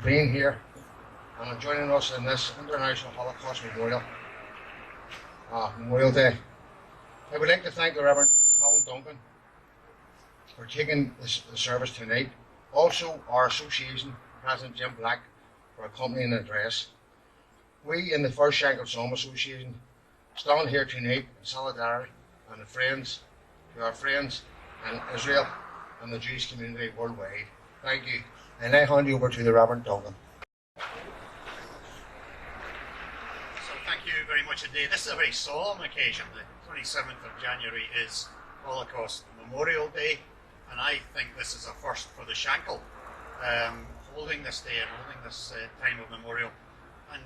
Being here and joining us in this International Holocaust Memorial Day. I would like to thank the Reverend Colin Duncan for taking the service tonight. Also, our association President Jim Black for accompanying the address. We in the First Shankill Somme Association stand here tonight in solidarity and to our friends in Israel and the Jewish community worldwide. Thank you. And I hand you over to the Reverend Duncan. So thank you very much indeed. This is a very solemn occasion. The 27th of January is Holocaust Memorial Day, and I think this is a first for the Shankill, holding this day and holding this time of memorial. And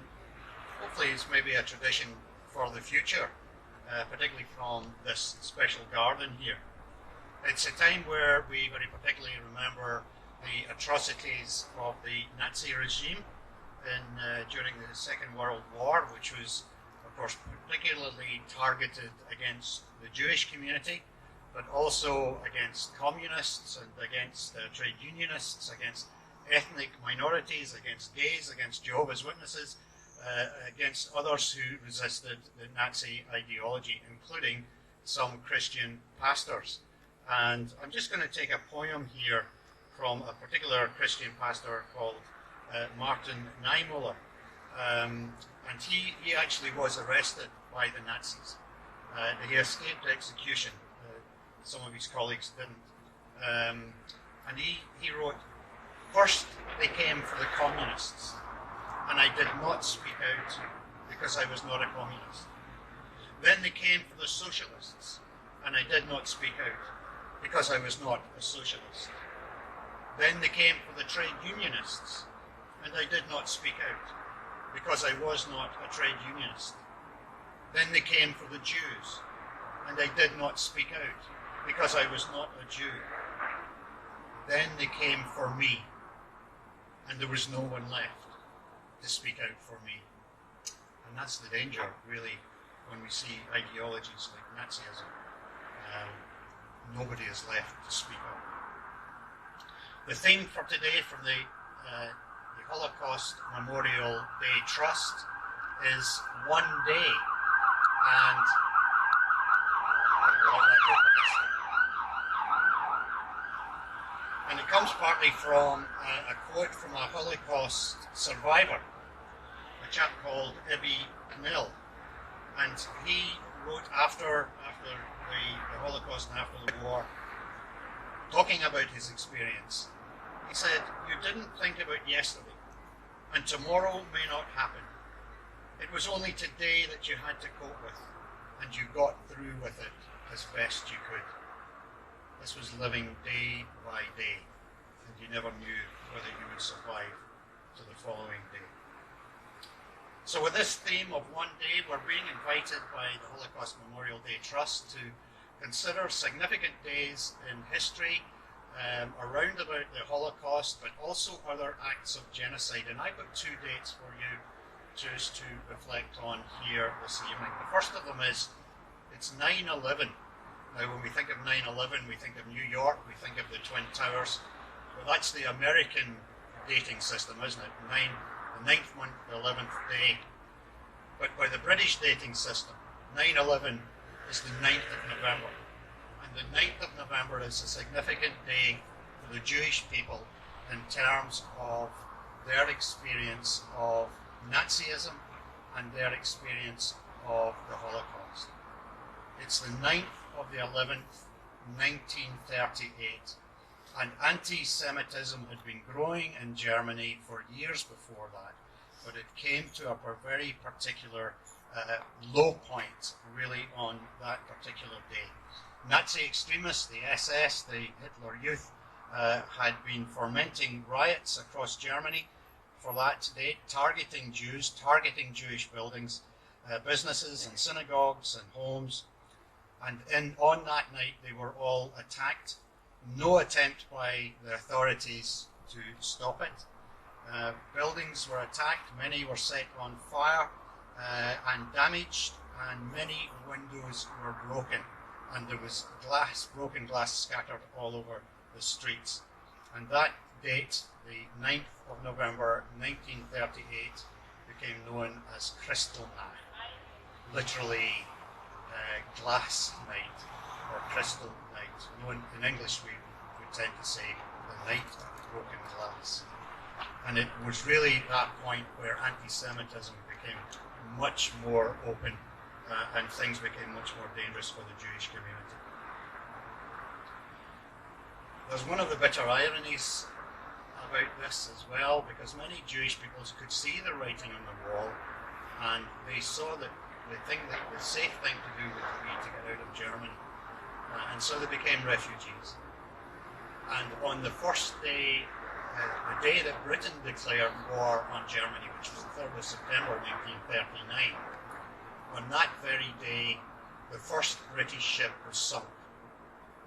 hopefully it's maybe a tradition for the future, particularly from this special garden here. It's a time where we very particularly remember the atrocities of the Nazi regime during the Second World War, which was, of course, particularly targeted against the Jewish community, but also against communists and against trade unionists, against ethnic minorities, against gays, against Jehovah's Witnesses, against others who resisted the Nazi ideology, including some Christian pastors. And I'm just going to take a poem here from a particular Christian pastor called Martin Niemöller. And he actually was arrested by the Nazis. He escaped execution. Some of his colleagues didn't. And he wrote, "First they came for the communists, and I did not speak out because I was not a communist. Then they came for the socialists, and I did not speak out because I was not a socialist. Then they came for the trade unionists, and I did not speak out because I was not a trade unionist. Then they came for the Jews, and I did not speak out because I was not a Jew. Then they came for me, and there was no one left to speak out for me." And that's the danger, really, when we see ideologies like Nazism. Nobody is left to speak up. The theme for today from the Holocaust Memorial Day Trust is One Day. And it comes partly from a quote from a Holocaust survivor, a chap called Ibby Knell. And he wrote after the Holocaust and after the war, talking about his experience. He said, "You didn't think about yesterday, and tomorrow may not happen. It was only today that you had to cope with, and you got through with it as best you could. This was living day by day, and you never knew whether you would survive to the following day." So with this theme of one day, we're being invited by the Holocaust Memorial Day Trust to consider significant days in history around about the Holocaust, but also other acts of genocide. And I've got two dates for you just to reflect on here this evening. The first of them is, it's 9/11. Now, when we think of 9/11, we think of New York, we think of the Twin Towers. Well, that's the American dating system, isn't it? The 9th month, the 11th day. But by the British dating system, 9/11 is the 9th of November. And the 9th of November is a significant day for the Jewish people in terms of their experience of Nazism and their experience of the Holocaust. It's the 9th of the 11th, 1938. And anti-Semitism had been growing in Germany for years before that, but it came to a very particular low point, really, on that particular day. Nazi extremists, the SS, the Hitler Youth, had been fomenting riots across Germany for that day, targeting Jews, targeting Jewish buildings, businesses and synagogues and homes. And on that night, they were all attacked. No attempt by the authorities to stop it. Buildings were attacked, many were set on fire and damaged, and many windows were broken, and there was broken glass scattered all over the streets. And that date, the 9th of November 1938, became known as Kristallnacht, literally glass night or crystal night. In English we tend to say the night of broken glass. And it was really that point where anti-Semitism became much more open and things became much more dangerous for the Jewish community. There's one of the bitter ironies about this as well, because many Jewish people could see the writing on the wall, and they saw that the safe thing to do would be to get out of Germany, and so they became refugees. And on the first day, the day that Britain declared war on Germany, which was the 3rd of September 1939, on that very day, the first British ship was sunk.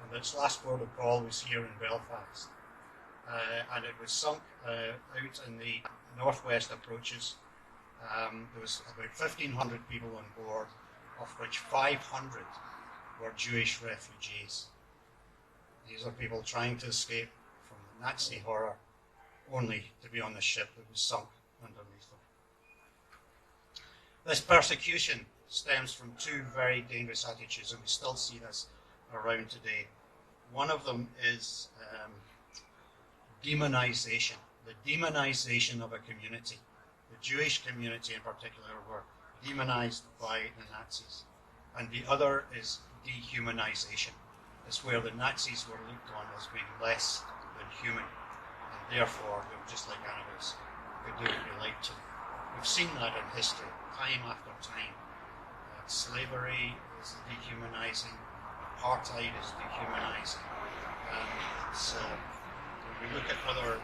And its last port of call was here in Belfast. And it was sunk out in the northwest approaches. There was about 1,500 people on board, of which 500 were Jewish refugees. These are people trying to escape from the Nazi horror, only to be on the ship that was sunk underneath them. This persecution stems from two very dangerous attitudes, and we still see this around today. One of them is demonization, the demonization of a community. The Jewish community in particular were demonized by the Nazis. And the other is dehumanization. It's where the Nazis were looked on as being less than human, and therefore they were just like animals, could do what they liked to. We've seen that in history, time after time. Slavery is dehumanizing, apartheid is dehumanizing. When we look at other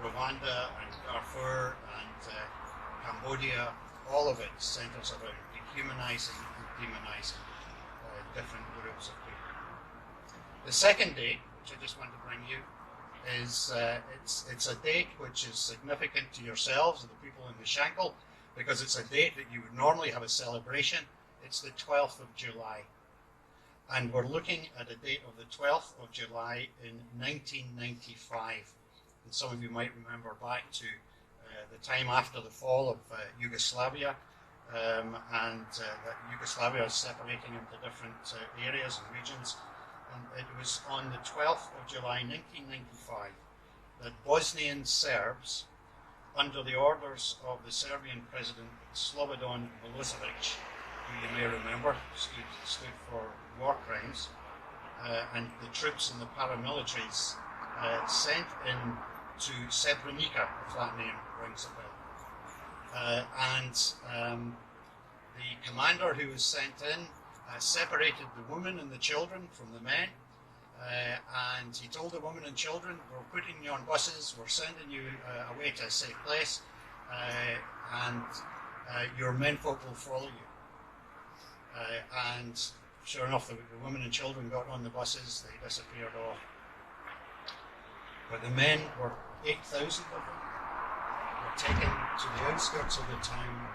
Rwanda and Darfur and Cambodia, all of it centers around dehumanizing and demonizing different groups of people. The second date, which I just want to bring you, is it's a date which is significant to yourselves and the people in the Shankill, because it's a date that you would normally have a celebration. It's the 12th of July. And we're looking at a date of the 12th of July in 1995. And some of you might remember back to the time after the fall of Yugoslavia, and that Yugoslavia is separating into different areas and regions. And it was on the 12th of July 1995 that Bosnian Serbs, under the orders of the Serbian President Slobodan Milosevic, who you may remember stood for war crimes, and the troops and the paramilitaries sent in to Srebrenica, if that name rings a bell. The commander who was sent in separated the women and the children from the men, and he told the women and children, we're putting you on buses, we're sending you away to a safe place, and your menfolk will follow you. And sure enough, the women and children got on the buses, they disappeared off. But the men, were 8,000 of them, were taken to the outskirts of the town,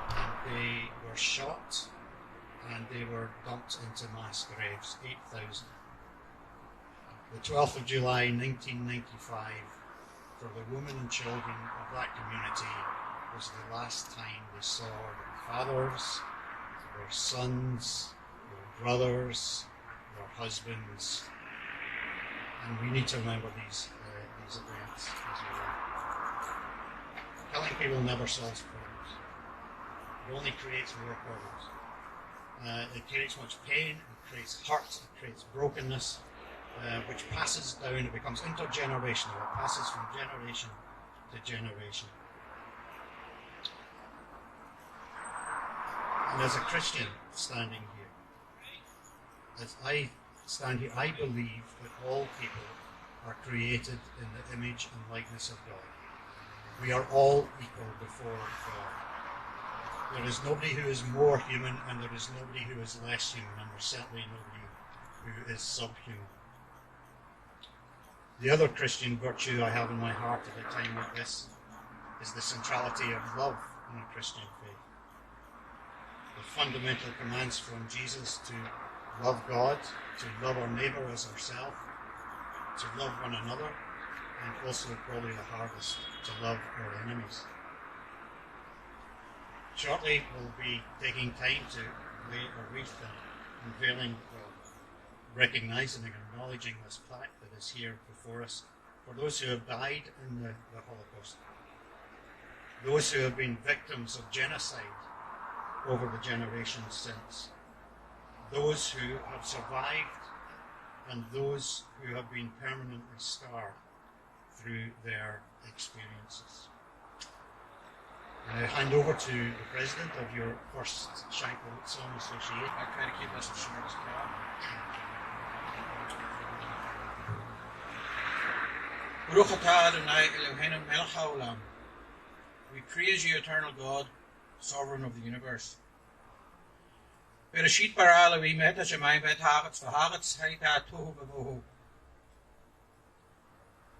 and they were shot, and they were dumped into mass graves, 8,000. The 12th of July 1995, for the women and children of that community, was the last time they saw their fathers, their sons, their brothers, their husbands. And we need to remember these events as well. Killing people never solves problems. It only creates more problems. It creates much pain, it creates hurt, it creates brokenness, which passes down, it becomes intergenerational, it passes from generation to generation. And as a Christian standing here, as I stand here, I believe that all people are created in the image and likeness of God. We are all equal before God. There is nobody who is more human, and there is nobody who is less human, and there's certainly nobody who is subhuman. The other Christian virtue I have in my heart at a time like this is the centrality of love in a Christian faith. The fundamental commands from Jesus to love God, to love our neighbour as ourselves, to love one another, and also probably the hardest to love our enemies. Shortly, we'll be taking time to lay a wreath and unveiling, recognising and acknowledging this plaque that is here before us for those who have died in the Holocaust, those who have been victims of genocide over the generations since, those who have survived, and those who have been permanently scarred through their experiences. I hand over to the president of your first Shankill Somme Association. I try to keep this as short as possible. We praise you, eternal God, sovereign of the universe.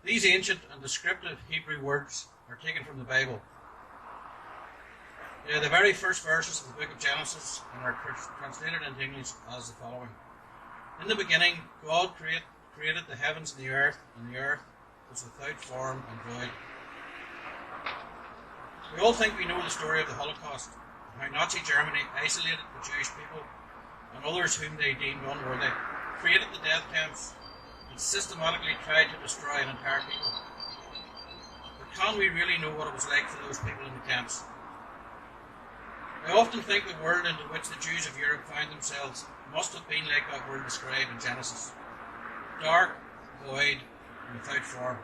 These ancient and descriptive Hebrew words are taken from the Bible. They are the very first verses of the book of Genesis and are translated into English as the following. In the beginning, God created the heavens and the earth was without form and void. We all think we know the story of the Holocaust, and how Nazi Germany isolated the Jewish people and others whom they deemed unworthy, created the death camps, and systematically tried to destroy an entire people. But can we really know what it was like for those people in the camps? I often think the world into which the Jews of Europe found themselves must have been like that world described in Genesis. Dark, void, and without form.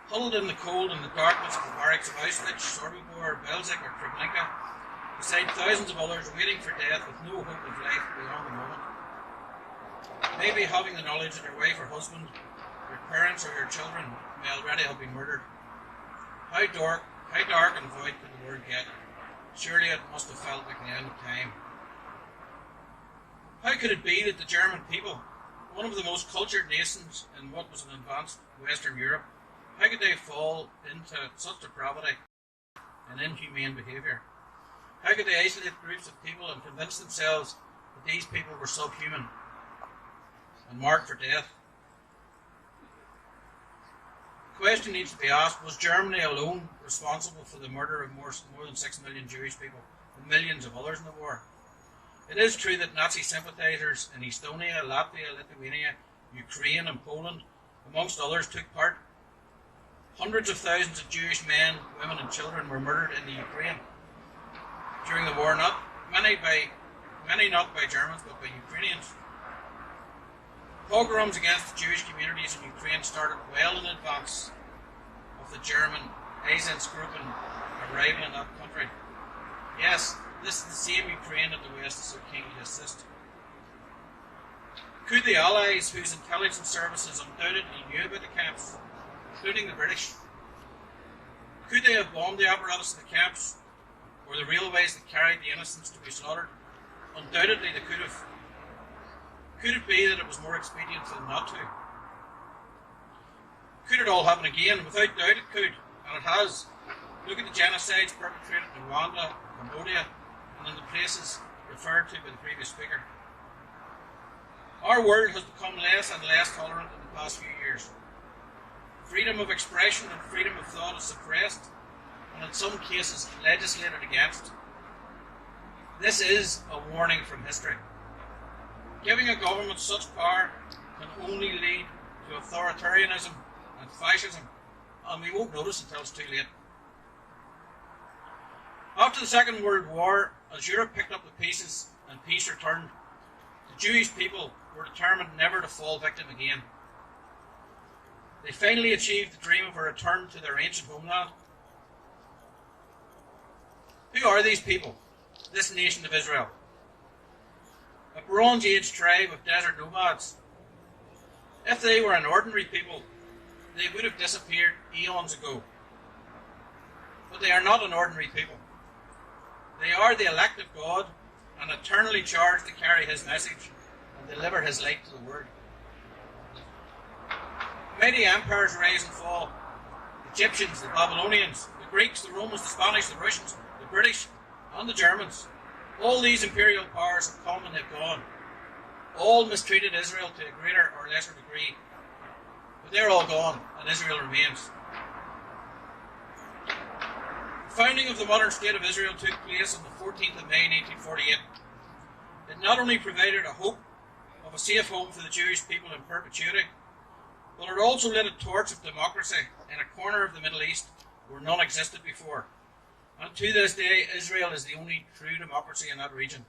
Huddled in the cold and the darkness of the barracks of Auschwitz, Sobibor, Belzec or Treblinka, beside thousands of others waiting for death with no hope of life beyond the moment. Maybe having the knowledge that your wife or husband, your parents or your children may already have been murdered. How dark and void could the world get? Surely it must have felt like the end of time. How could it be that the German people, one of the most cultured nations in what was an advanced Western Europe, how could they fall into such depravity and inhumane behaviour? How could they isolate groups of people and convince themselves that these people were subhuman and marked for death? The question needs to be asked, was Germany alone responsible for the murder of more than 6 million Jewish people and millions of others in the war? It is true that Nazi sympathisers in Estonia, Latvia, Lithuania, Ukraine and Poland, amongst others, took part. Hundreds of thousands of Jewish men, women and children were murdered in the Ukraine during the war, many not by Germans but by Ukrainians. Pogroms against the Jewish communities in Ukraine started well in advance of the German Einsatzgruppen arrival in that country. Yes, this is the same Ukraine that the West is so keen to assist. Could the Allies, whose intelligence services undoubtedly knew about the camps, including the British, could they have bombed the apparatus of the camps or the railways that carried the innocents to be slaughtered? Undoubtedly they could have. Could it be that it was more expedient for them not to? Could it all happen again? Without doubt it could, and it has. Look at the genocides perpetrated in Rwanda, Cambodia, and in the places referred to by the previous speaker. Our world has become less and less tolerant in the past few years. Freedom of expression and freedom of thought is suppressed, and in some cases legislated against. This is a warning from history. Giving a government such power can only lead to authoritarianism and fascism, and we won't notice until it's too late. After the Second World War, as Europe picked up the pieces and peace returned, the Jewish people were determined never to fall victim again. They finally achieved the dream of a return to their ancient homeland. Who are these people, this nation of Israel? A Bronze Age tribe of desert nomads. If they were an ordinary people, they would have disappeared eons ago. But they are not an ordinary people. They are the elect of God and eternally charged to carry his message and deliver his light to the world. Mighty empires rise and fall. The Egyptians, the Babylonians, the Greeks, the Romans, the Spanish, the Russians, the British, and the Germans. All these imperial powers have come and they've gone. All mistreated Israel to a greater or lesser degree. But they're all gone, and Israel remains. The founding of the modern state of Israel took place on the 14th of May 1948. It not only provided a hope of a safe home for the Jewish people in perpetuity, but it also lit a torch of democracy in a corner of the Middle East where none existed before. And to this day, Israel is the only true democracy in that region.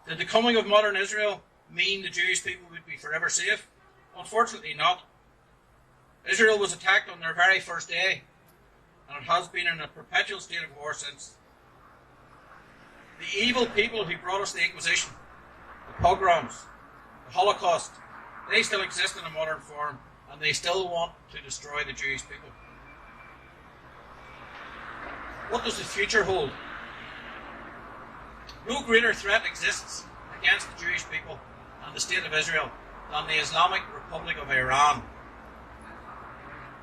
Did the coming of modern Israel mean the Jewish people would be forever safe? Unfortunately not. Israel was attacked on their very first day, and it has been in a perpetual state of war since. The evil people who brought us the Inquisition, the pogroms, the Holocaust, they still exist in a modern form, and they still want to destroy the Jewish people. What does the future hold? No greater threat exists against the Jewish people and the State of Israel than the Islamic Republic of Iran.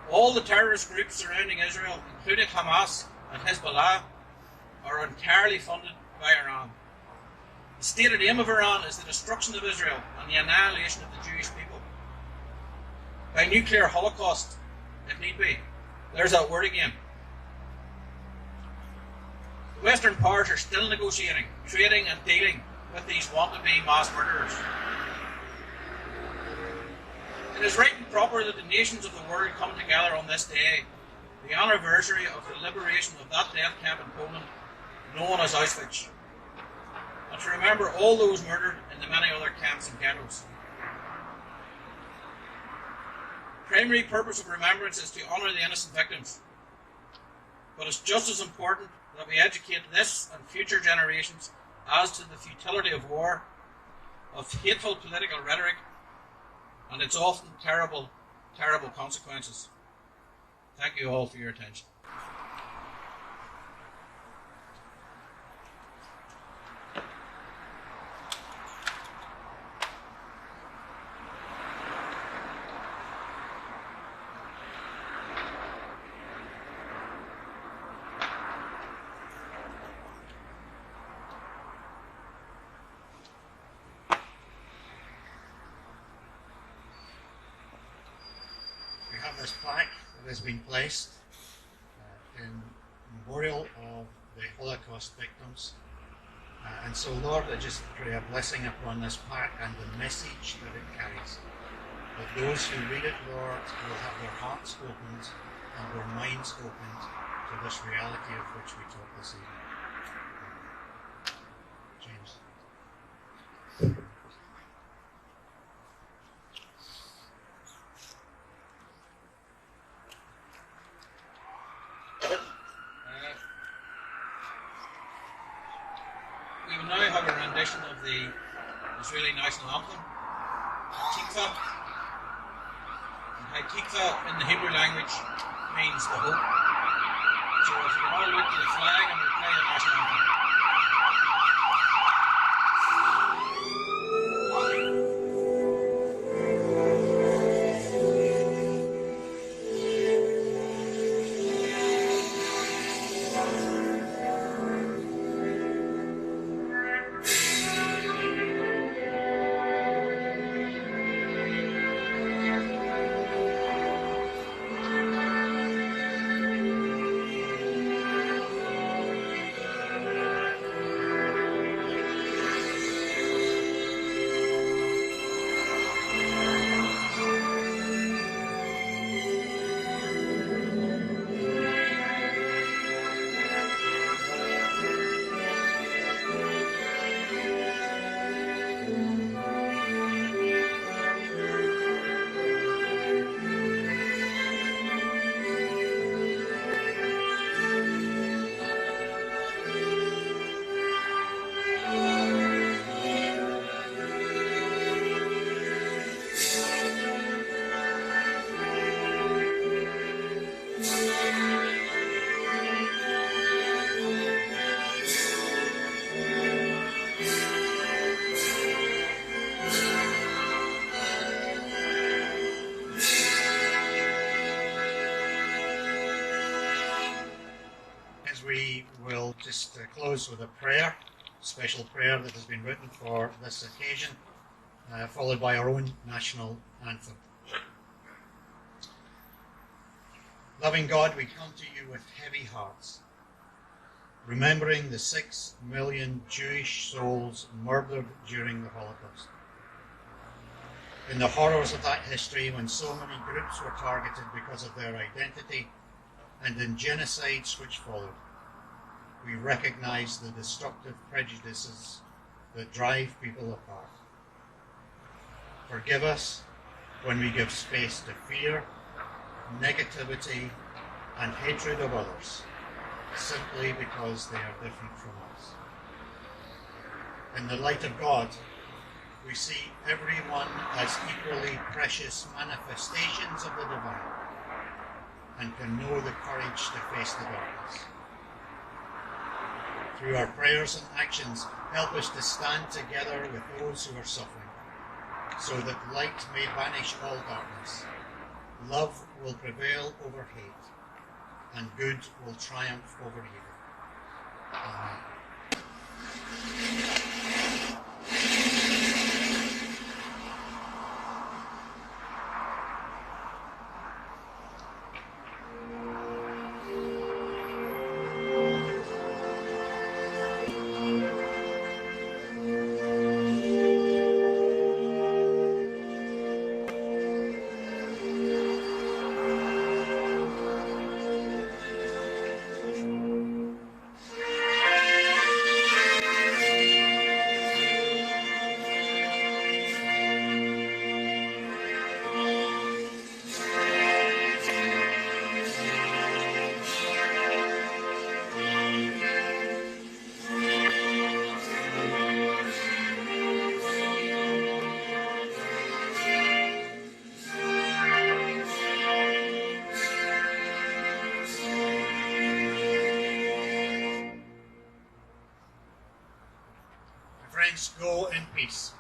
All the terrorist groups surrounding Israel, including Hamas and Hezbollah, are entirely funded by Iran. The stated aim of Iran is the destruction of Israel and the annihilation of the Jewish people. By nuclear holocaust, if need be. There's that word again. The Western powers are still negotiating, trading and dealing with these want-to-be mass murderers. It is right and proper that the nations of the world come together on this day, the anniversary of the liberation of that death camp in Poland, known as Auschwitz, and to remember all those murdered in the many other camps and ghettos. The primary purpose of remembrance is to honour the innocent victims, but it's just as important that we educate this and future generations as to the futility of war, of hateful political rhetoric, and its often terrible, terrible consequences. Thank you all for your attention. This plaque that has been placed in memorial of the Holocaust victims. And so, Lord, I just pray a blessing upon this plaque and the message that it carries. That those who read it, Lord, will have their hearts opened and their minds opened to this reality of which we talk this evening. James. We will now have a rendition of the Israeli national anthem, Tikva. And Tikva in the Hebrew language means the hope. So if you can all look to the flag and we'll play the national anthem. We will just close with a prayer, a special prayer that has been written for this occasion, followed by our own national anthem. Loving God, we come to you with heavy hearts, remembering the 6 million Jewish souls murdered during the Holocaust. In the horrors of that history, when so many groups were targeted because of their identity, and in genocides which followed, we recognize the destructive prejudices that drive people apart. Forgive us when we give space to fear, negativity, and hatred of others, simply because they are different from us. In the light of God, we see everyone as equally precious manifestations of the divine, and can know the courage to face the darkness. Through our prayers and actions, help us to stand together with those who are suffering, so that light may banish all darkness, love will prevail over hate, and good will triumph over evil. Amen. Friends, go in peace.